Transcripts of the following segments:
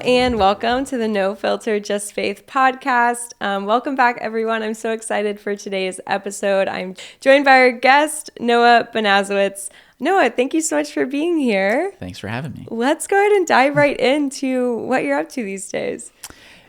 and welcome to the No Filter Just Faith podcast. Welcome back, everyone. I'm so excited for today's episode. I'm joined by our guest, Noah Banasiewicz. Noah, thank you so much for being here. Thanks for having me. Let's go ahead and dive right into what you're up to these days.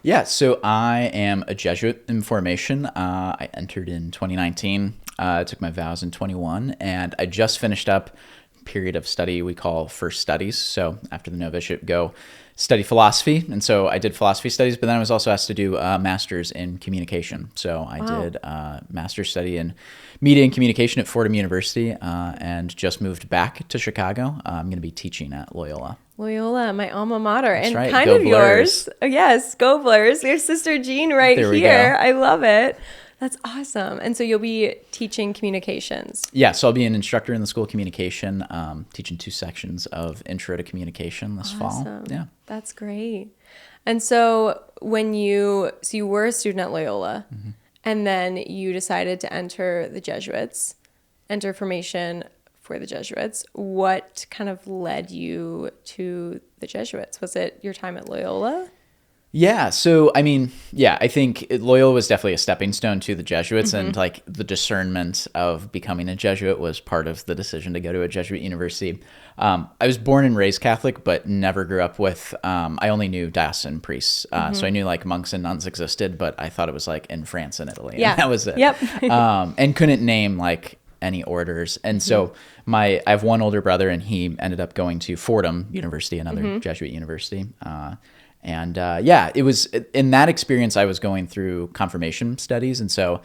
Yeah, so I am a Jesuit in formation. I entered in 2019. I took my vows in 21, and I just finished up a period of study we call first studies. So after the novitiate, go study philosophy. And so I did philosophy studies, but then I was also asked to do a master's in communication. So I did a master's study in media and communication at Fordham University and just moved back to Chicago. I'm going to be teaching at Loyola. Loyola, my alma mater, That's and right. kind Go of Blurs. yours. Oh, yes, go Blurs. Your sister Jean right There we here. go. I love it. That's awesome. And so you'll be teaching communications. Yeah, so I'll be an instructor in the School of Communication, teaching 2 sections of Intro to Communication this fall. Yeah, That's great. And so you were a student at Loyola, and then you decided to enter the Jesuits, enter formation for the Jesuits. What kind of led you to the Jesuits? Was it your time at Loyola? Yeah. So, I mean, yeah, I think Loyola was definitely a stepping stone to the Jesuits, and like the discernment of becoming a Jesuit was part of the decision to go to a Jesuit university. I was born and raised Catholic, but never grew up with, I only knew diocesan priests. So I knew like monks and nuns existed, but I thought it was like in France and Italy. Yeah. And that was it. Yep. And couldn't name like any orders. And so I have one older brother, and he ended up going to Fordham University, another Jesuit university. It was in that experience, I was going through confirmation studies. And so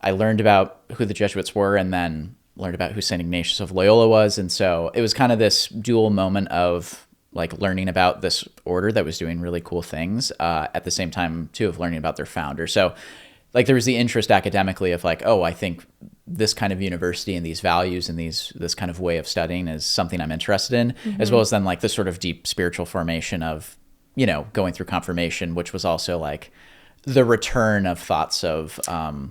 I learned about who the Jesuits were, and then learned about who St. Ignatius of Loyola was. And so it was kind of this dual moment of like learning about this order that was doing really cool things at the same time, too, of learning about their founder. So like there was the interest academically of like, oh, I think this kind of university and these values and this kind of way of studying is something I'm interested in, as well as then like the sort of deep spiritual formation of, you know, going through confirmation, which was also like the return of thoughts of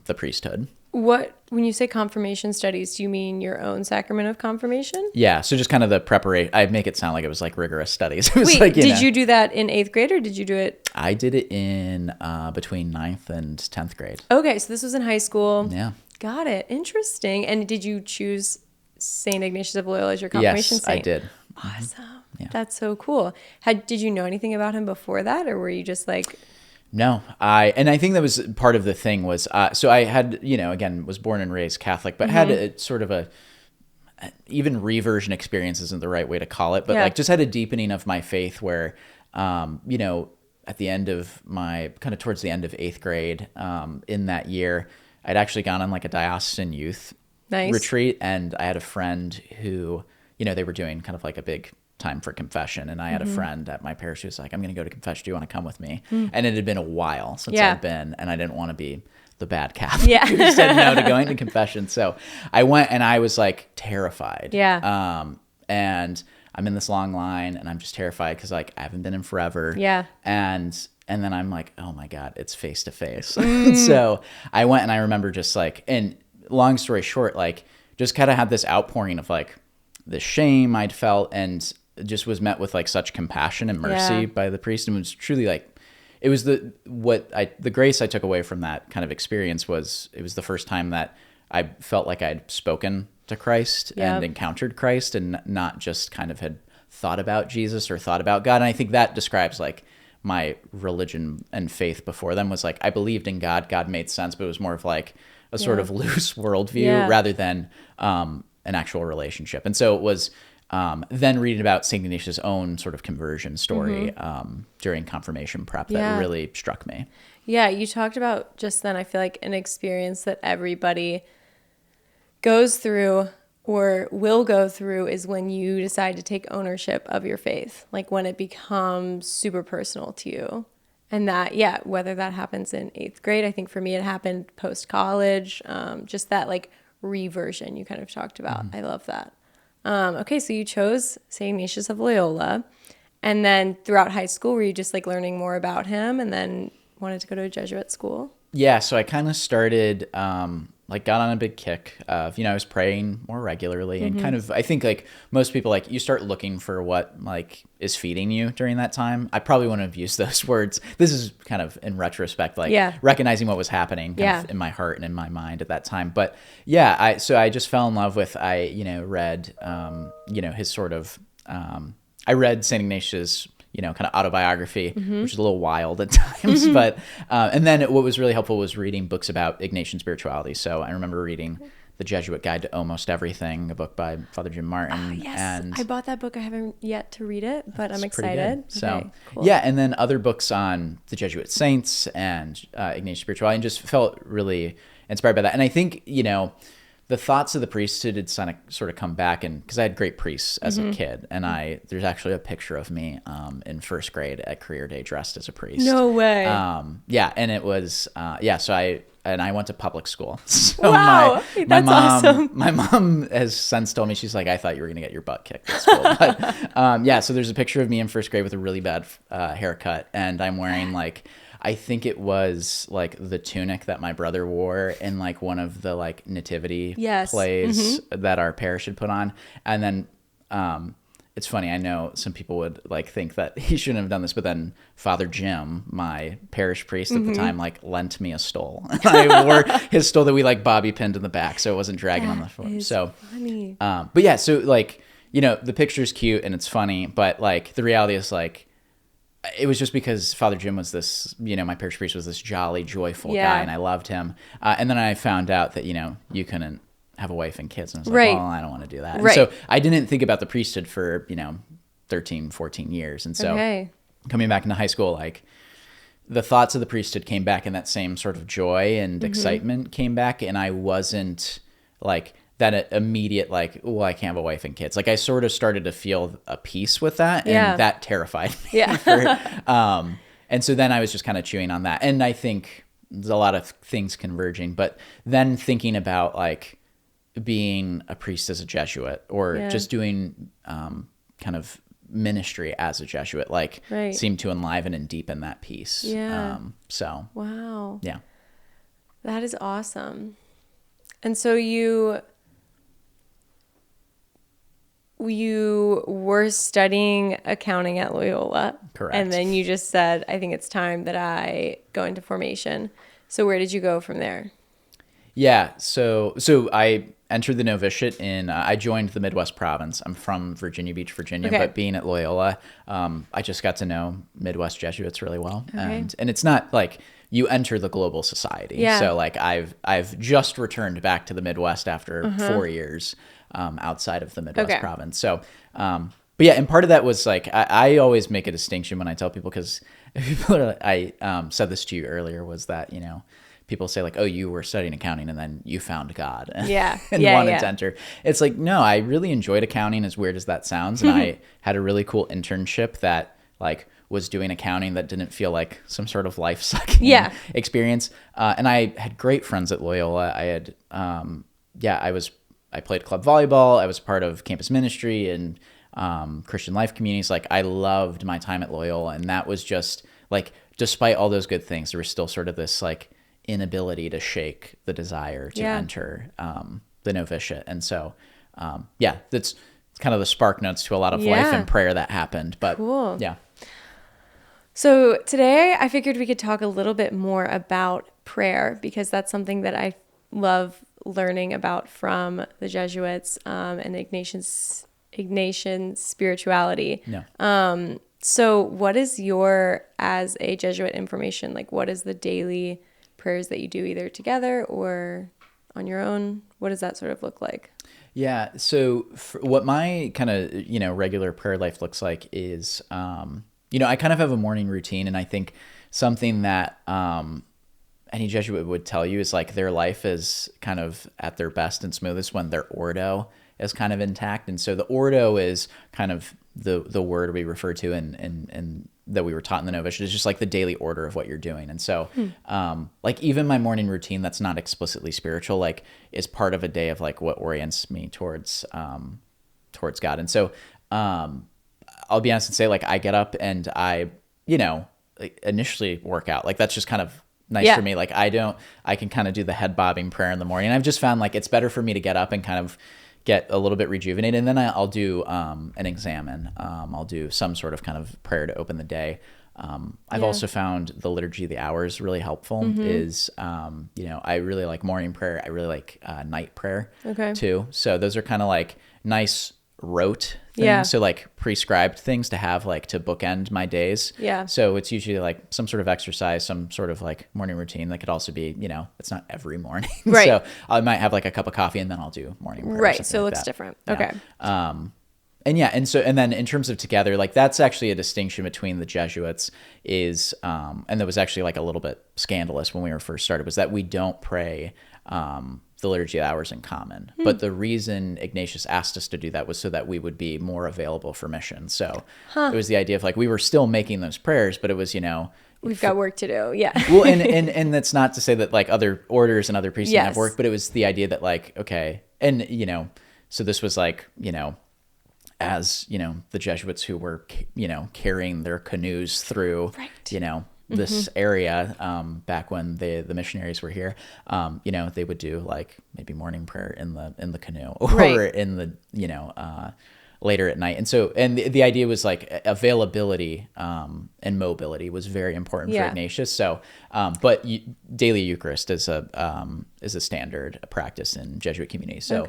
the priesthood. When you say confirmation studies, do you mean your own sacrament of confirmation? Yeah. So just kind of the preparation. I make it sound like it was like rigorous studies. It was Wait, like, did you do that in 8th grade, or did you do it? I did it in between 9th and 10th grade. Okay. So this was in high school. Yeah. Got it. Interesting. And did you choose St. Ignatius of Loyola as your confirmation Yes, saint? I did. Awesome. Yeah. That's so cool. Did you know anything about him before that, or were you just like... No, I think that was part of the thing was, so I had, you know, again, was born and raised Catholic, but had a sort of even reversion experience isn't the right way to call it, but like just had a deepening of my faith where, you know, at the end of towards the end of 8th grade, in that year, I'd actually gone on like a diocesan youth retreat, and I had a friend who, you know, they were doing kind of like a big time for confession, and I had a friend at my parish who was like, I'm going to go to confession, do you want to come with me? And it had been a while since I'd been, and I didn't want to be the bad Catholic who said no to going to confession. So I went, and I was like terrified. And I'm in this long line, and I'm just terrified because like I haven't been in forever. And then I'm like, oh my God, it's face to face. So I went, and I remember just like, and long story short, like just kind of had this outpouring of like the shame I'd felt, and just was met with like such compassion and mercy by the priest. And it was truly like, it was the grace I took away from that kind of experience was, it was the first time that I felt like I'd spoken to Christ and encountered Christ, and not just kind of had thought about Jesus or thought about God. And I think that describes like my religion and faith before then was like, I believed in God, God made sense, but it was more of like a sort of loose worldview rather than an actual relationship. And so it was then reading about St. Ignatius' own sort of conversion story during confirmation prep that really struck me. Yeah, you talked about just then, I feel like an experience that everybody goes through or will go through is when you decide to take ownership of your faith, like when it becomes super personal to you. And that, whether that happens in 8th grade, I think for me it happened post-college, just that like reversion you kind of talked about. I love that. Okay, so you chose St. Ignatius of Loyola, and then throughout high school, were you just like learning more about him and then wanted to go to a Jesuit school? Yeah, so I kind of started like got on a big kick of, I was praying more regularly and kind of, I think like most people, like you start looking for what like is feeding you during that time. I probably wouldn't have used those words. This is kind of in retrospect, like recognizing what was happening kind of in my heart and in my mind at that time. But so I just fell in love with, read, his sort of, I read St. Ignatius' kind of autobiography, which is a little wild at times. But, and then what was really helpful was reading books about Ignatian spirituality. So I remember reading The Jesuit Guide to Almost Everything, a book by Father Jim Martin. Yes, and I bought that book. I haven't yet to read it, but I'm excited. So, okay, cool. Yeah, and then other books on the Jesuit saints and Ignatian spirituality, and just felt really inspired by that. And I think, the thoughts of the priesthood had sort of come back, and because I had great priests as a kid, and there's actually a picture of me in first grade at career day dressed as a priest. No way. And it was so I went to public school. So wow, that's awesome. My mom has since told me, she's like, I thought you were gonna get your butt kicked at school. But so there's a picture of me in first grade with a really bad haircut, and I'm wearing like, I think it was like the tunic that my brother wore in like one of the like nativity plays that our parish had put on. And then it's funny, I know some people would like think that he shouldn't have done this, but then Father Jim, my parish priest at the time, like lent me a stole. I wore his stole that we like bobby pinned in the back so it wasn't dragging on the floor. So funny. But yeah, so like, the picture's cute and it's funny, but like the reality is like, it was just because Father Jim was this, my parish priest was this jolly, joyful guy, and I loved him. And then I found out that, you couldn't have a wife and kids. And I was like, well, I don't want to do that. And so I didn't think about the priesthood for, 13, 14 years. And so coming back into high school, like the thoughts of the priesthood came back, and that same sort of joy and excitement came back. And I wasn't like that immediate, like, well, I can't have a wife and kids. Like I sort of started to feel a peace with that, and that terrified me. And so then I was just kind of chewing on that. And I think there's a lot of things converging, but then thinking about like being a priest as a Jesuit, or just doing kind of ministry as a Jesuit, like seemed to enliven and deepen that piece. Wow. Yeah. That is awesome. And so you were studying accounting at Loyola. Correct. And then you just said, I think it's time that I go into formation. So where did you go from there? Yeah. So I entered the novitiate I joined the Midwest Province. I'm from Virginia Beach, Virginia, but being at Loyola, I just got to know Midwest Jesuits really well. And it's not like you enter the global society. Yeah. So like I've just returned back to the Midwest after 4 years outside of the Midwest Province. So, but yeah, and part of that was like, I always make a distinction when I tell people, because people are, I said this to you earlier, was that, people say like, oh, you were studying accounting and then you found God and wanted to enter. It's like, no, I really enjoyed accounting, as weird as that sounds. And I had a really cool internship that like was doing accounting that didn't feel like some sort of life-sucking experience. And I had great friends at Loyola. I had, I played club volleyball. I was part of campus ministry and Christian life communities. Like I loved my time at Loyola, and that was just like, despite all those good things, there was still sort of this like inability to shake the desire to enter the novitiate. And so, that's kind of the spark notes to a lot of life and prayer that happened. But yeah. So today I figured we could talk a little bit more about prayer, because that's something that I love learning about from the Jesuits and Ignatian spirituality. So what is as a Jesuit information, like what is the daily prayers that you do either together or on your own? What does that sort of look like? Yeah. So what my kind of, regular prayer life looks like is, I kind of have a morning routine, and I think something that any Jesuit would tell you is like their life is kind of at their best and smoothest when their ordo is kind of intact. And so the ordo is kind of the word we refer to and that we were taught in the novitiate is just like the daily order of what you're doing. And so like even my morning routine that's not explicitly spiritual, like is part of a day of like what orients me towards God. And so I'll be honest and say like I get up and I, initially work out. Like that's just kind of nice for me. Like I can kind of do the head bobbing prayer in the morning. And I've just found like it's better for me to get up and kind of get a little bit rejuvenated. And then I'll do an examine. I'll do some sort of kind of prayer to open the day. I've also found the liturgy of the hours really helpful. Is I really like morning prayer. I really like night prayer too. So those are kind of like nice rote things. So like prescribed things to have like to bookend my days. So it's usually like some sort of exercise, some sort of like morning routine. That could also be, it's not every morning. So I might have like a cup of coffee and then I'll do morning prayer. So it looks different. Okay. And then in terms of together, like that's actually a distinction between the Jesuits is, and that was actually like a little bit scandalous when we were first started, was that we don't pray the liturgy of hours in common. But the reason Ignatius asked us to do that was so that we would be more available for mission. So it was the idea of like, we were still making those prayers, but it was, we've got work to do. Yeah. Well, and that's not to say that like other orders and other priests don't have work, but it was the idea that like, okay. And, so this was like, as, the Jesuits who were, carrying their canoes through, this area back when the missionaries were here, they would do like maybe morning prayer in the canoe or in the, later at night. And so, and the idea was like availability and mobility was very important for Ignatius. So, but daily Eucharist is a standard practice in Jesuit communities. So,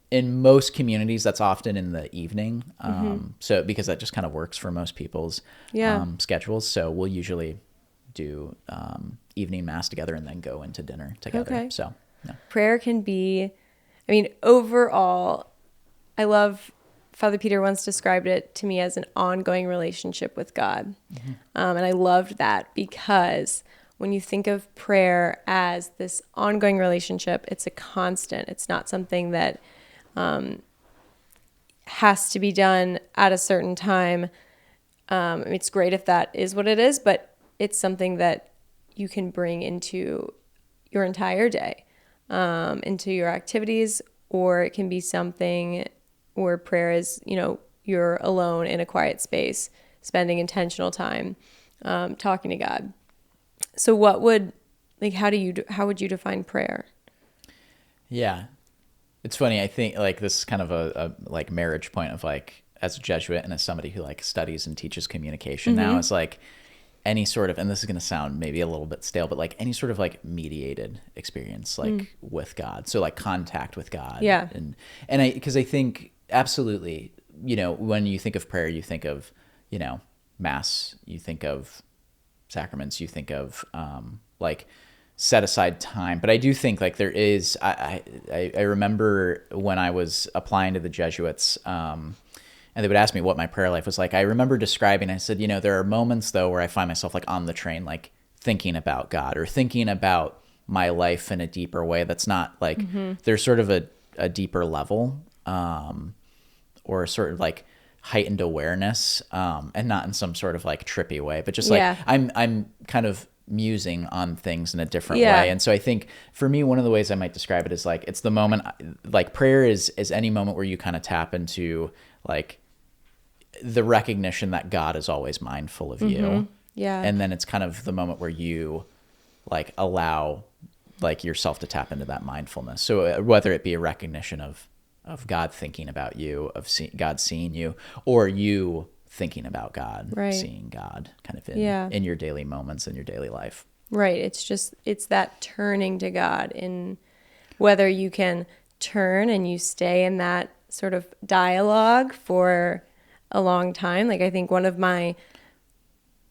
in most communities, that's often in the evening. So because that just kind of works for most people's schedules. So we'll usually do evening mass together and then go into dinner together. So prayer can be, overall, I love, Father Peter once described it to me as an ongoing relationship with God. And I loved that because when you think of prayer as this ongoing relationship, it's a constant. It's not something that has to be done at a certain time. It's great if that is what it is, but it's something that you can bring into your entire day, into your activities, or it can be something where prayer is, you're alone in a quiet space, spending intentional time, talking to God. So how would you define prayer? Yeah. It's funny. I think like this is kind of a like marriage point of like, as a Jesuit and as somebody who like studies and teaches communication now, it's like any sort of, and this is going to sound maybe a little bit stale, but like any sort of like mediated experience, like with God. So like contact with God. Yeah. Because I think absolutely, when you think of prayer, you think of, mass, you think of sacraments, you think of like set aside time. But I do think like there is, I remember when I was applying to the Jesuits, and they would ask me what my prayer life was like. I remember describing, I said, there are moments though where I find myself like on the train, like thinking about God or thinking about my life in a deeper way. That's not like, there's sort of a deeper level, or sort of like heightened awareness, and not in some sort of like trippy way, but just like I'm kind of musing on things in a different way. And so I think for me, one of the ways I might describe it is like, it's the moment, like prayer is any moment where you kind of tap into like the recognition that God is always mindful of you. And then it's kind of the moment where you like allow like yourself to tap into that mindfulness. So whether it be a recognition of God thinking about you, of God seeing you, or you thinking about God, seeing God kind of in your daily moments, in your daily life. Right. It's that turning to God, in whether you can turn and you stay in that sort of dialogue for a long time. Like I think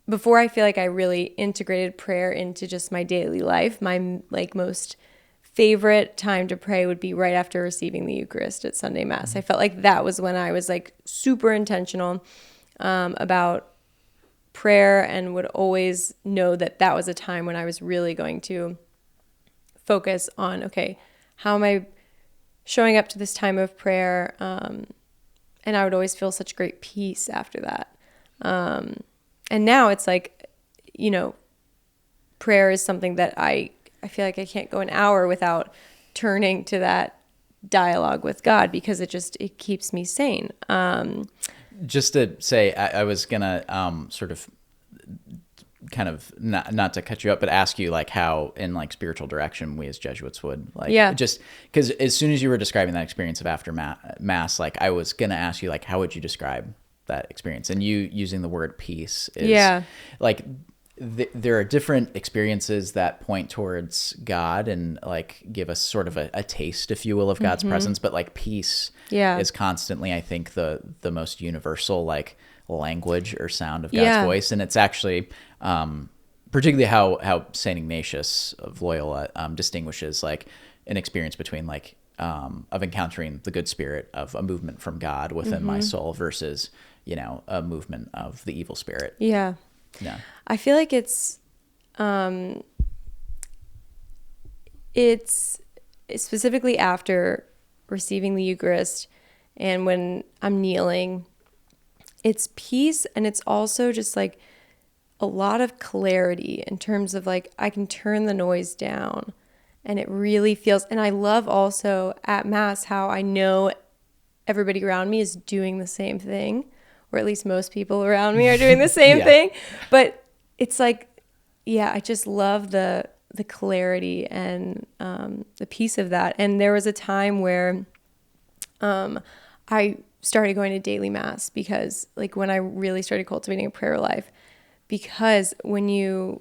before I feel like I really integrated prayer into just my daily life, my like most favorite time to pray would be right after receiving the Eucharist at Sunday Mass. I felt like that was when I was like super intentional about prayer, and would always know that was a time when I was really going to focus on, okay, how am I showing up to this time of prayer? And I would always feel such great peace after that. And now it's like, prayer is something that I feel like I can't go an hour without turning to that dialogue with God, because it keeps me sane. Just to say, I was gonna sort of kind of not to cut you up, but ask you like how in like spiritual direction we as Jesuits would like, just because as soon as you were describing that experience of after mass, like I was going to ask you like, how would you describe that experience? And you using the word peace is like, there are different experiences that point towards God and like give us sort of a taste, if you will, of God's presence. But like peace is constantly, I think, the most universal like language or sound of God's voice. And it's actually particularly how Saint Ignatius of Loyola distinguishes like an experience between like of encountering the good spirit of a movement from God within my soul versus, you know, a movement of the evil spirit. Yeah. I feel like it's specifically after receiving the Eucharist and when I'm kneeling, it's peace, and it's also just like a lot of clarity in terms of like I can turn the noise down, and it really feels, and I love also at Mass how I know everybody around me is doing the same thing, or at least most people around me are doing the same thing. But it's like, I just love the clarity and the peace of that. And there was a time where I started going to daily Mass, because like when I really started cultivating a prayer life, because when you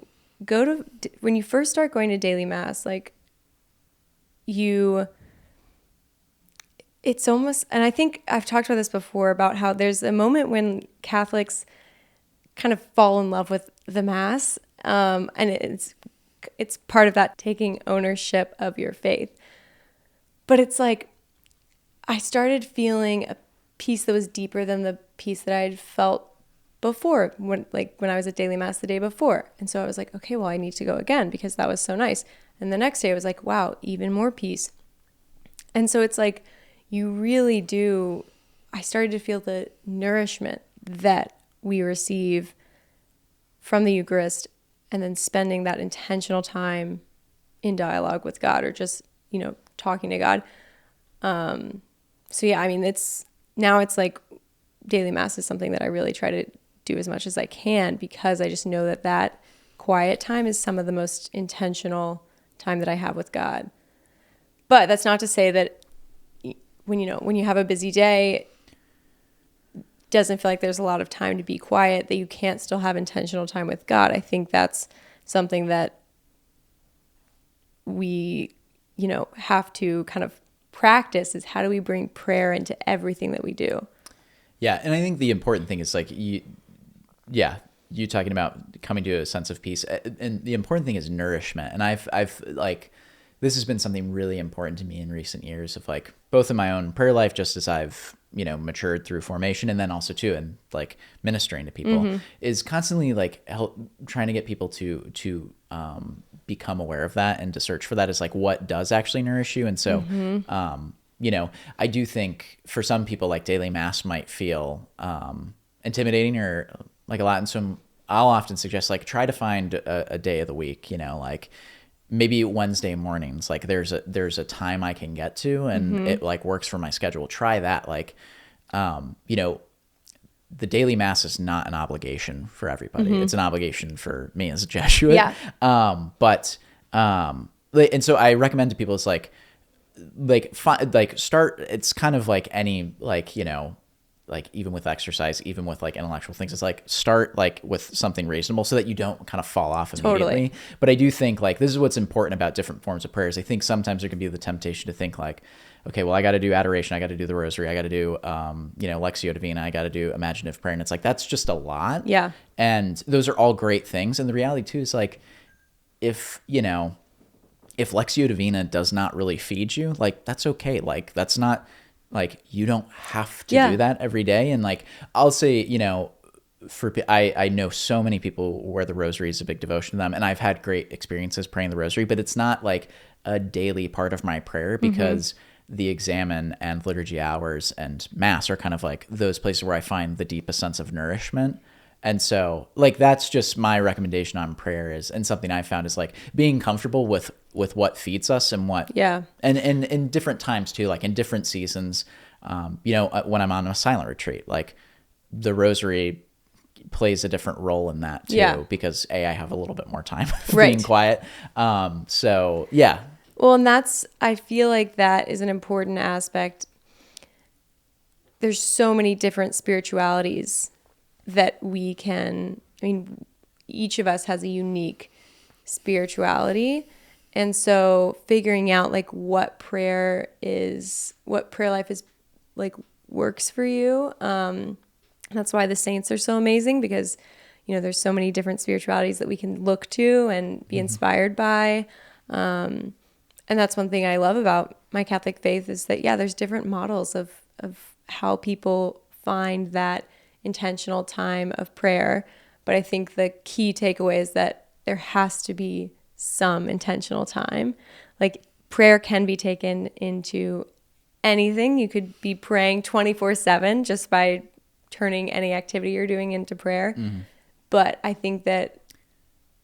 first start going to daily Mass, like it's almost, and I think I've talked about this before, about how there's a moment when Catholics kind of fall in love with the Mass, and it's part of that taking ownership of your faith. But it's like I started feeling a peace that was deeper than the peace that I had felt before, when I was at daily Mass the day before. And so I was like, okay, well, I need to go again because that was so nice. And the next day I was like, wow, even more peace. And so it's like, you really do, I started to feel the nourishment that we receive from the Eucharist, and then spending that intentional time in dialogue with God, or just, you know, talking to God. So yeah, I mean, it's like daily Mass is something that I really try to do as much as I can, because I just know that quiet time is some of the most intentional time that I have with God. But that's not to say that when you have a busy day, doesn't feel like there's a lot of time to be quiet, that you can't still have intentional time with God. I think that's something that we, have to kind of practice, is how do we bring prayer into everything that we do? Yeah. And I think the important thing is like, you talking about coming to a sense of peace, and the important thing is nourishment. And I've like, this has been something really important to me in recent years, of like both in my own prayer life, just as I've, matured through formation, and then also too, and like ministering to people, is constantly like trying to get people to become aware of that, and to search for that, is like what does actually nourish you. And so, I do think for some people, like daily Mass might feel intimidating or like a lot. And so I'll often suggest like try to find a day of the week, like maybe Wednesday mornings, like there's a time I can get to, and it like works for my schedule. Try that. Like, the daily Mass is not an obligation for everybody. It's an obligation for me as a Jesuit. Yeah. And so I recommend to people, it's like start, it's kind of like any, like even with exercise, even with like intellectual things, it's like start like with something reasonable so that you don't kind of fall off immediately. Totally. But I do think like this is what's important about different forms of prayers. I think sometimes there can be the temptation to think like, okay, well, I got to do adoration, I got to do the rosary, I got to do, Lectio Divina, I got to do imaginative prayer. And it's like, that's just a lot. Yeah. And those are all great things. And the reality too is like, if Lectio Divina does not really feed you, like that's okay. Like that's not, like you don't have to do that every day. And like I'll say, I know so many people where the rosary is a big devotion to them, and I've had great experiences praying the rosary, but it's not like a daily part of my prayer, because the examen and liturgy hours and Mass are kind of like those places where I find the deepest sense of nourishment. And so like that's just my recommendation on prayer, is, and something I found is like being comfortable with what feeds us, and what and in different times too, like in different seasons, when I'm on a silent retreat, like the rosary plays a different role in that too, because I have a little bit more time being quiet. So yeah. Well, and I feel like that is an important aspect. There's so many different spiritualities that each of us has a unique spirituality. And so figuring out like what prayer life is like works for you. That's why the saints are so amazing, because, there's so many different spiritualities that we can look to and be inspired by. And that's one thing I love about my Catholic faith is that, there's different models of how people find that intentional time of prayer. But I think the key takeaway is that there has to be some intentional time. Like prayer can be taken into anything. You could be praying 24/7 just by turning any activity you're doing into prayer. Mm-hmm. But I think that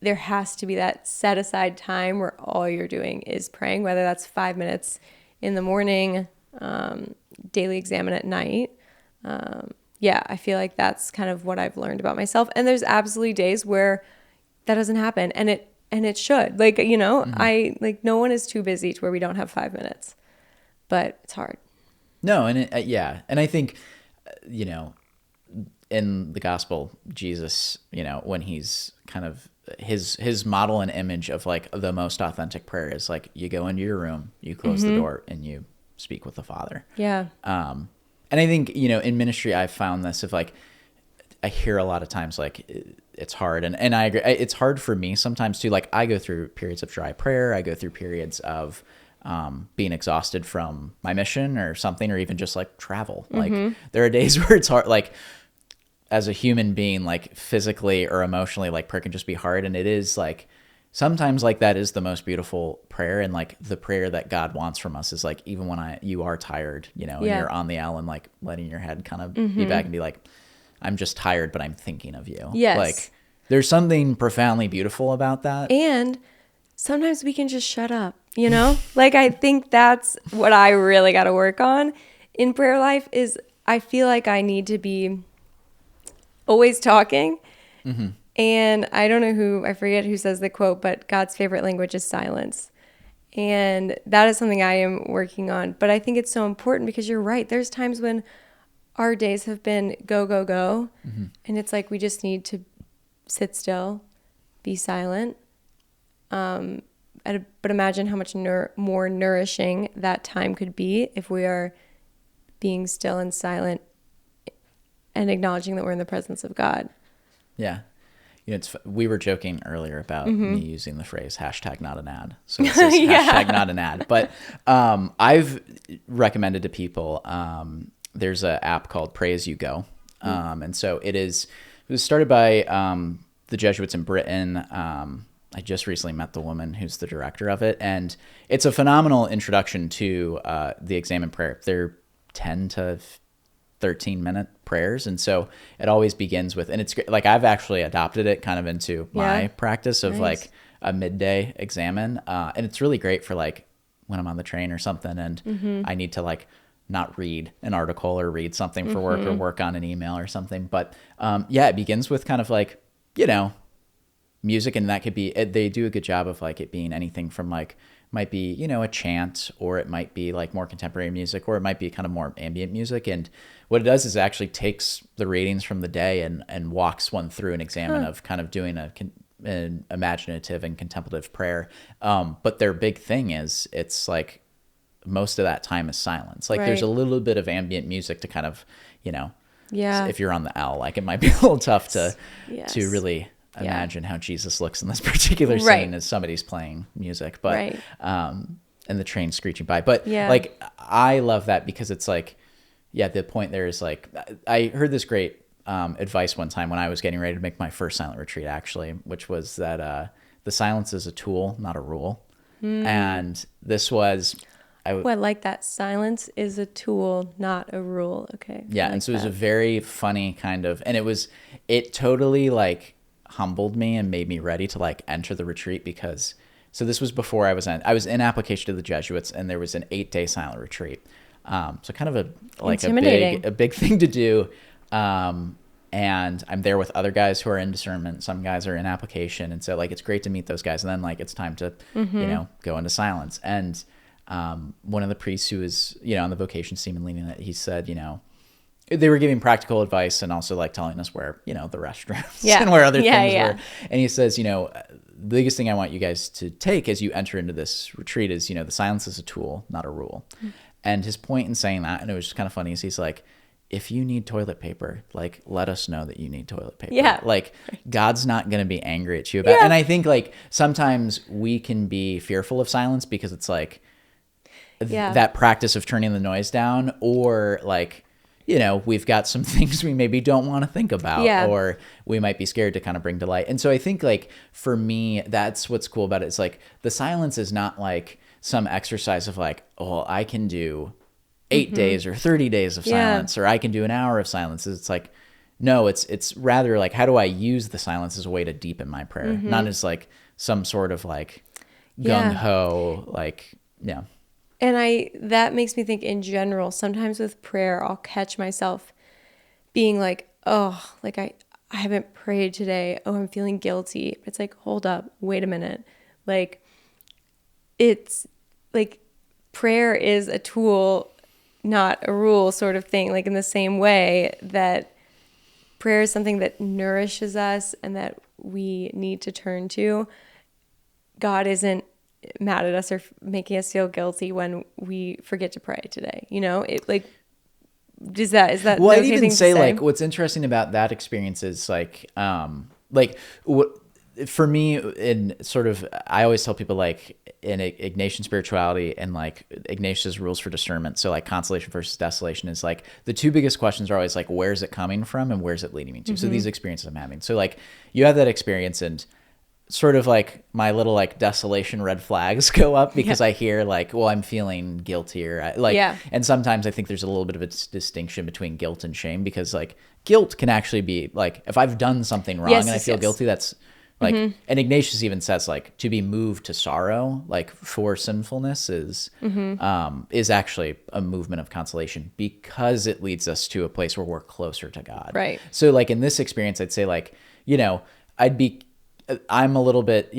there has to be that set aside time where all you're doing is praying, whether that's 5 minutes in the morning, daily examine at night. I feel like that's kind of what I've learned about myself. And there's absolutely days where that doesn't happen, and it should. Like, mm-hmm. No one is too busy to where we don't have 5 minutes, but it's hard. No, and and I think, in the gospel, Jesus, when he's kind of his model and image of like the most authentic prayer is like you go into your room, you close mm-hmm. the door, and you speak with the Father. Yeah. And I think, in ministry, I've found this of like, I hear a lot of times like it's hard, and I agree. It's hard for me sometimes too. Like I go through periods of dry prayer. I go through periods of being exhausted from my mission or something, or even just like travel. Mm-hmm. Like there are days where it's hard, like as a human being, like physically or emotionally, like prayer can just be hard. And it is like, sometimes like that is the most beautiful prayer. And like the prayer that God wants from us is like, even when you are tired, and you're on the island, like letting your head kind of mm-hmm. be back and be like, I'm just tired, but I'm thinking of you. Yes. Like there's something profoundly beautiful about that. And sometimes we can just shut up, like I think that's what I really got to work on in prayer life is I feel like I need to be always talking. Mm-hmm. And I forget who says the quote, but God's favorite language is silence. And that is something I am working on. But I think it's so important because you're right. There's times when our days have been go, go, go. Mm-hmm. And it's like we just need to sit still, be silent. But imagine how much more nourishing that time could be if we are being still and silent and acknowledging that we're in the presence of God. Yeah. We were joking earlier about mm-hmm. me using the phrase #not an ad. So this is #not an ad. But I've recommended to people, there's an app called Pray As You Go. And so it was started by the Jesuits in Britain. I just recently met the woman who's the director of it. And it's a phenomenal introduction to the exam and prayer. They're 10 to 13-minute prayers. And so it always begins with, and it's like, I've actually adopted it kind of into my practice of like a midday examine. And it's really great for like when I'm on the train or something and mm-hmm. I need to like not read an article or read something for work or work on an email or something. But it begins with kind of like, music, and that could be, they do a good job of like it being anything from like, might be, a chant, or it might be like more contemporary music, or it might be kind of more ambient music. And what it does is it actually takes the readings from the day and walks one through an examine of kind of doing an imaginative and contemplative prayer. But their big thing is it's like most of that time is silence. Like there's a little bit of ambient music to kind of, if you're on the L, like it might be a little tough to really imagine how Jesus looks in this particular scene as somebody's playing music, but and the train screeching by. But like I love that because it's like, the point there is like, I heard this great advice one time when I was getting ready to make my first silent retreat, actually, which was that the silence is a tool, not a rule. And this was, I like that. Silence is a tool, not a rule. Okay. Yeah. And so it was a very funny kind of, and it totally like humbled me and made me ready to like enter the retreat, because so this was before I was in application to the Jesuits, and there was an 8-day silent retreat. So kind of a big thing to do. And I'm there with other guys who are in discernment. Some guys are in application. And so like, it's great to meet those guys. And then like, it's time to, go into silence. And one of the priests who was, on the vocation team and leading it, he said, they were giving practical advice and also like telling us where, the restrooms and where other things were. And he says, the biggest thing I want you guys to take as you enter into this retreat is, the silence is a tool, not a rule. And his point in saying that, and it was just kind of funny, is he's like, if you need toilet paper, like, let us know that you need toilet paper. Yeah. Like, God's not going to be angry at you about it. And I think like sometimes we can be fearful of silence because it's like that practice of turning the noise down, or like, we've got some things we maybe don't want to think about, or we might be scared to kind of bring to light. And so I think like for me, that's what's cool about it. It's like the silence is not like some exercise of like, oh, I can do 8 days or 30 days of silence, or I can do an hour of silence. It's like, no, it's rather like, how do I use the silence as a way to deepen my prayer? Not as like some sort of like gung ho, like, And that makes me think in general, sometimes with prayer, I'll catch myself being like, oh, like I haven't prayed today. Oh, I'm feeling guilty. It's like, hold up, wait a minute. Like, it's like prayer is a tool, not a rule sort of thing. Like in the same way that prayer is something that nourishes us and that we need to turn to. God isn't mad at us or making us feel guilty when we forget to pray today. It like, is that well, I'd okay even say, say? Like, what's interesting about that experience is like what for me, in sort of, I always tell people like in Ignatian spirituality and like Ignatius' rules for discernment. So like consolation versus desolation is like the two biggest questions are always like, where's it coming from and where's it leading me to? So these experiences I'm having. So like you have that experience and sort of like my little like desolation red flags go up because I hear like, well, I'm feeling guilty or and sometimes I think there's a little bit of a distinction between guilt and shame, because like guilt can actually be like, if I've done something wrong and I feel guilty, that's like, and Ignatius even says like to be moved to sorrow, like for sinfulness is actually a movement of consolation because it leads us to a place where we're closer to God. Right. So like in this experience, I'd say like, I'm a little bit,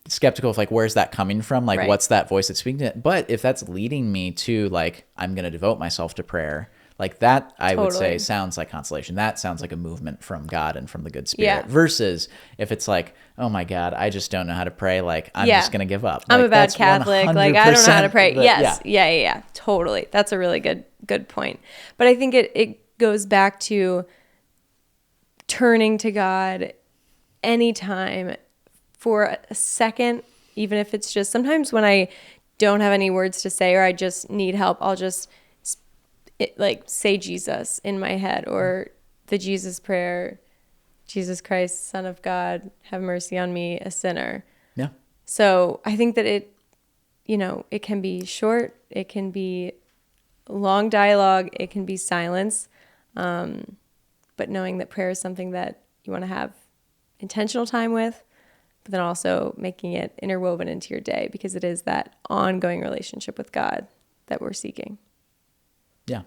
skeptical of like, where's that coming from? Like, what's that voice that's speaking to it? But if that's leading me to like, I'm going to devote myself to prayer, like that, I would say sounds like consolation. That sounds like a movement from God and from the good spirit versus if it's like, oh my God, I just don't know how to pray. Like, I'm just going to give up. I'm like, a bad Catholic. Like, I don't know how to pray. Yeah. Totally. That's a really good point. But I think it goes back to turning to God anytime for a second, even if it's just sometimes when I don't have any words to say or I just need help, I'll just say Jesus in my head, or the Jesus prayer, Jesus Christ, Son of God, have mercy on me, a sinner. Yeah. So I think that it can be short, it can be long dialogue, it can be silence, but knowing that prayer is something that you want to have intentional time with, but then also making it interwoven into your day, because it is that ongoing relationship with God that we're seeking. Yeah.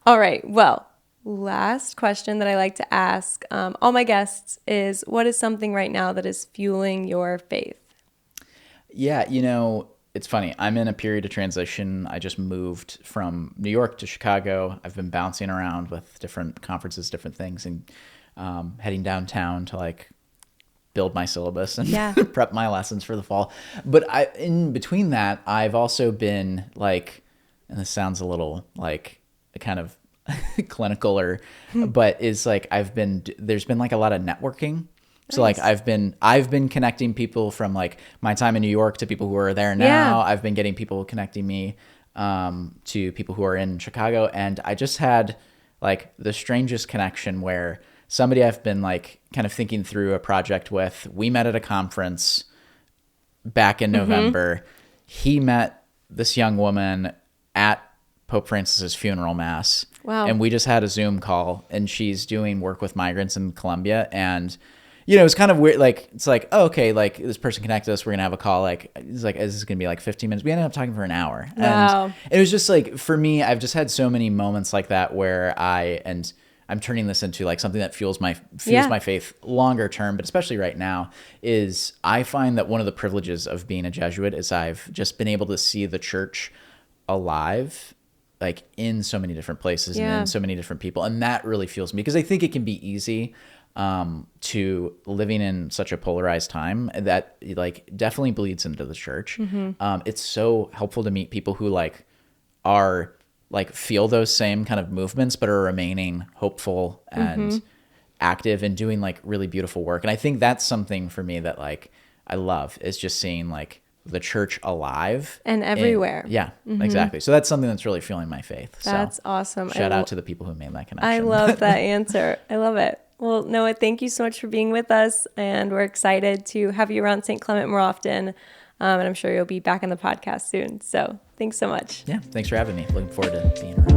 All right. Well, last question that I like to ask all my guests is, what is something right now that is fueling your faith? Yeah. It's funny. I'm in a period of transition. I just moved from New York to Chicago. I've been bouncing around with different conferences, different things, and heading downtown to like build my syllabus and prep my lessons for the fall. But in between that, I've also been like, and this sounds a little like a kind of clinical but is like there's been like a lot of networking. So like I've been connecting people from like my time in New York to people who are there now. I've been getting people connecting me to people who are in Chicago. And I just had like the strangest connection where somebody I've been like kind of thinking through a project with, we met at a conference back in November. He met this young woman at Pope Francis's funeral mass. Wow. And we just had a Zoom call, and she's doing work with migrants in Colombia. And, it was kind of weird. Like, it's like, oh, okay, like this person connected us. We're going to have a call. Like, it's like, is this going to be like 15 minutes? We ended up talking for an hour. Wow. And it was just like, for me, I've just had so many moments like that where I'm turning this into like something that fuels my faith longer term, but especially right now, is I find that one of the privileges of being a Jesuit is I've just been able to see the church alive, like in so many different places and in so many different people. And that really fuels me, because I think it can be easy to living in such a polarized time that like definitely bleeds into the church. It's so helpful to meet people who like are like feel those same kind of movements, but are remaining hopeful and active and doing like really beautiful work. And I think that's something for me that like I love, is just seeing like the church alive and everywhere. Exactly. So that's something that's really fueling my faith. That's awesome. Shout out to the people who made that connection. I love that answer. I love it. Well, Noah, thank you so much for being with us, and we're excited to have you around St. Clement more often. And I'm sure you'll be back on the podcast soon. So thanks so much. Yeah, thanks for having me. Looking forward to being around.